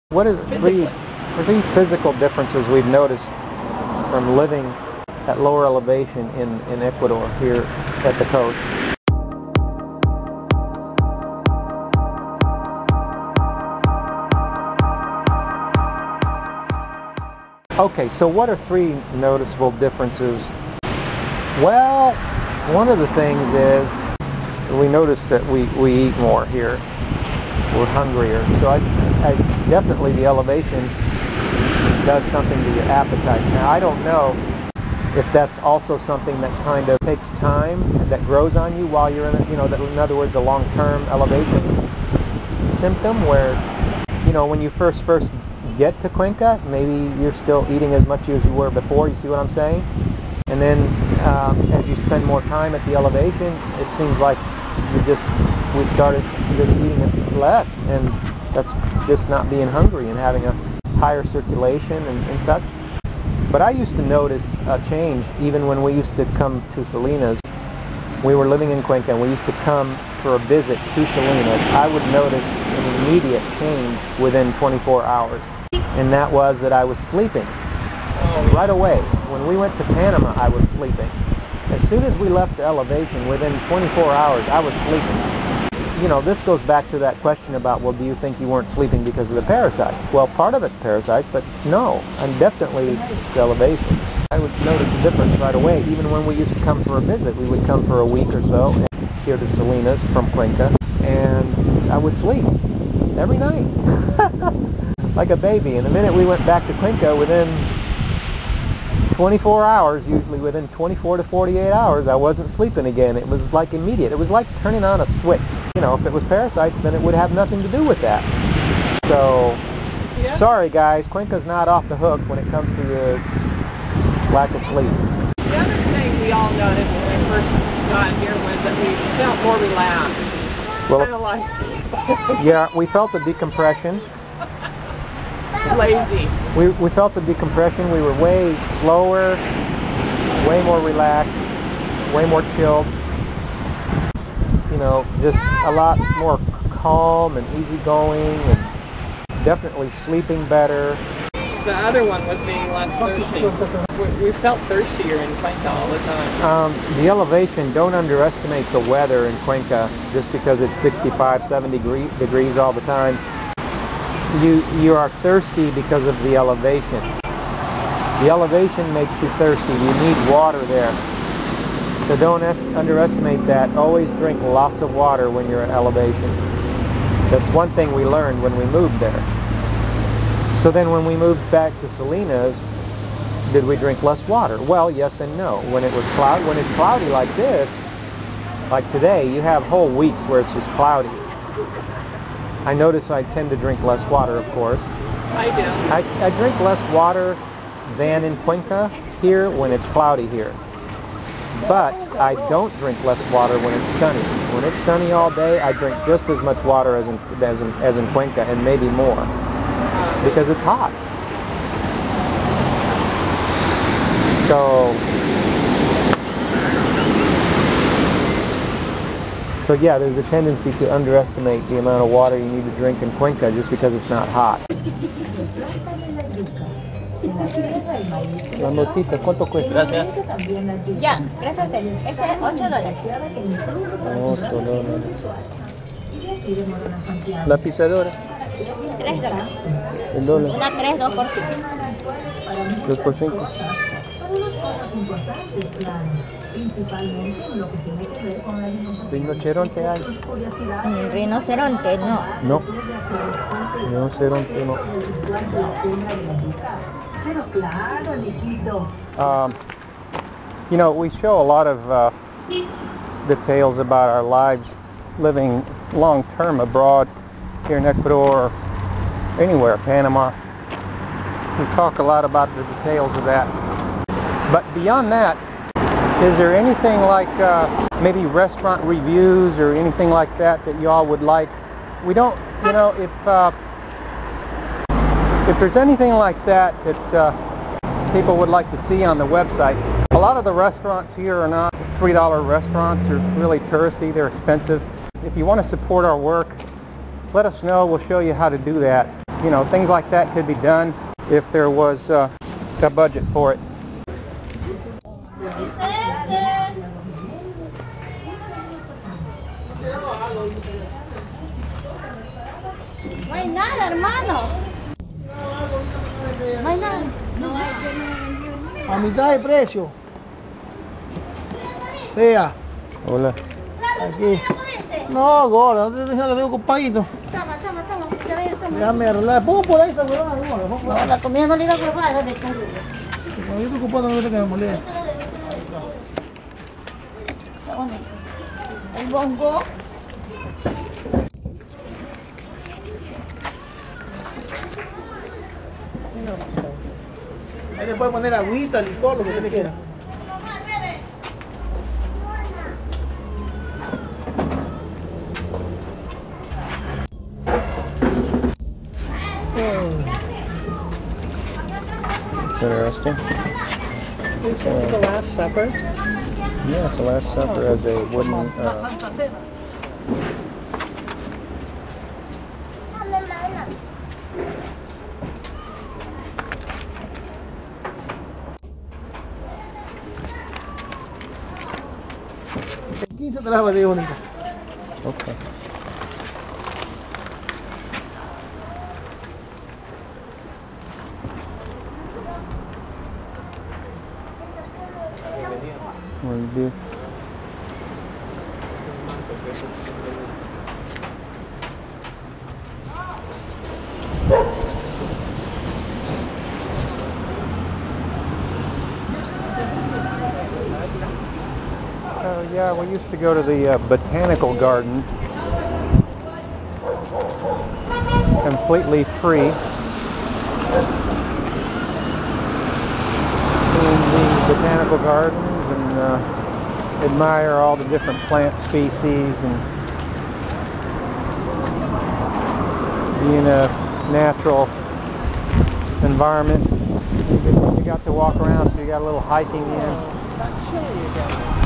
What are three physical differences we've noticed from living at lower elevation in Ecuador here at the coast? Okay, so what are three noticeable differences? Well, one of the things is we notice that we eat more here. We're hungrier. So I definitely the elevation does something to your appetite. Now I don't know if that's also something that kind of takes time and that grows on you while you're in a, that in other words a long-term elevation symptom where, when you first get to Cuenca, maybe you're still eating as much as you were before, you see what I'm saying? And then as you spend more time at the elevation, it seems like we started just eating it less, and that's just not being hungry and having a higher circulation and such. But I used to notice a change even when we used to come to Salinas. We were living in Cuenca and we used to come for a visit to Salinas. I would notice an immediate change within 24 hours. And that was that I was sleeping right away. When we went to Panama, I was sleeping. As soon as we left the elevation, within 24 hours, I was sleeping. This goes back to that question about, well, do you think you weren't sleeping because of the parasites? Well, part of it's parasites, but no, I'm definitely the elevation. I would notice a difference right away. Even when we used to come for a visit, we would come for a week or so here to Salinas from Cuenca, and I would sleep every night like a baby. And the minute we went back to Cuenca, within 24 hours, usually within 24 to 48 hours, I wasn't sleeping again. It was like immediate. It was like turning on a switch. If it was parasites, then it would have nothing to do with that. So, sorry guys, Cuenca's not off the hook when it comes to the lack of sleep. The other thing we all noticed when we first got here was that we felt more relaxed. Well, kind of like... yeah, we felt the decompression. Lazy. We felt the decompression. We were way slower, way more relaxed, way more chilled. Just a lot more calm and easygoing, and definitely sleeping better. The other one was being less thirsty. We felt thirstier in Cuenca all the time. The elevation, don't underestimate the weather in Cuenca just because it's 65, 70 degrees all the time. You are thirsty because of the elevation. The elevation makes you thirsty. You need water there. So don't underestimate that. Always drink lots of water when you're at elevation. That's one thing we learned when we moved there. So then when we moved back to Salinas, did we drink less water? Well, yes and no. When it's cloudy like this, like today, you have whole weeks where it's just cloudy. I notice I tend to drink less water, of course. I do. I drink less water than in Cuenca here when it's cloudy here. But I don't drink less water when it's sunny. When it's sunny all day, I drink just as much water as in Cuenca, and maybe more, because it's hot. So yeah, there's a tendency to underestimate the amount of water you need to drink in Cuenca just because it's not hot. La notita, ¿cuánto cuesta? Gracias. Ya, gracias a usted. Ese es $8. $8. La pisadora. $3. El dólar. Una 3, 2 por 5. 2 por 5. ¿Rinoceronte hay? Rinoceronte, no. No. Rinoceronte no. We show a lot of details about our lives living long-term abroad here in Ecuador or anywhere, Panama. We talk a lot about the details of that. But beyond that, is there anything like maybe restaurant reviews or anything like that y'all would like? We don't, if there's anything like that people would like to see on the website. A lot of the restaurants here are not $3 restaurants. They're really touristy. They're expensive. If you want to support our work, let us know. We'll show you how to do that. you know, things like that could be done if there was a budget for it. No hay nada, hermano. No hay nada. A mitad de precio. Vea. Hola. Aquí. No, gorda, no te lo digo ocupadito. Toma. Déjame arreglar. Pongo por ahí esa huevada, gorda. No, la comida no le iba a probar, ¿dónde está? Cuando yo estoy ocupado, no sé que me molesta. El bongo. Ahí le puede poner agüita, licor, lo que usted quiera. It's interesting. Is it the Last Supper? Yeah, it's the Last Supper as a wooden... Santa Cena. El 15 te la va a decir bonita. Okay. Muy bien. So yeah, we used to go to the botanical gardens, completely free. In the botanical gardens and admire all the different plant species and be in a natural environment. You got to walk around, so you got a little hiking in. Not chilly again.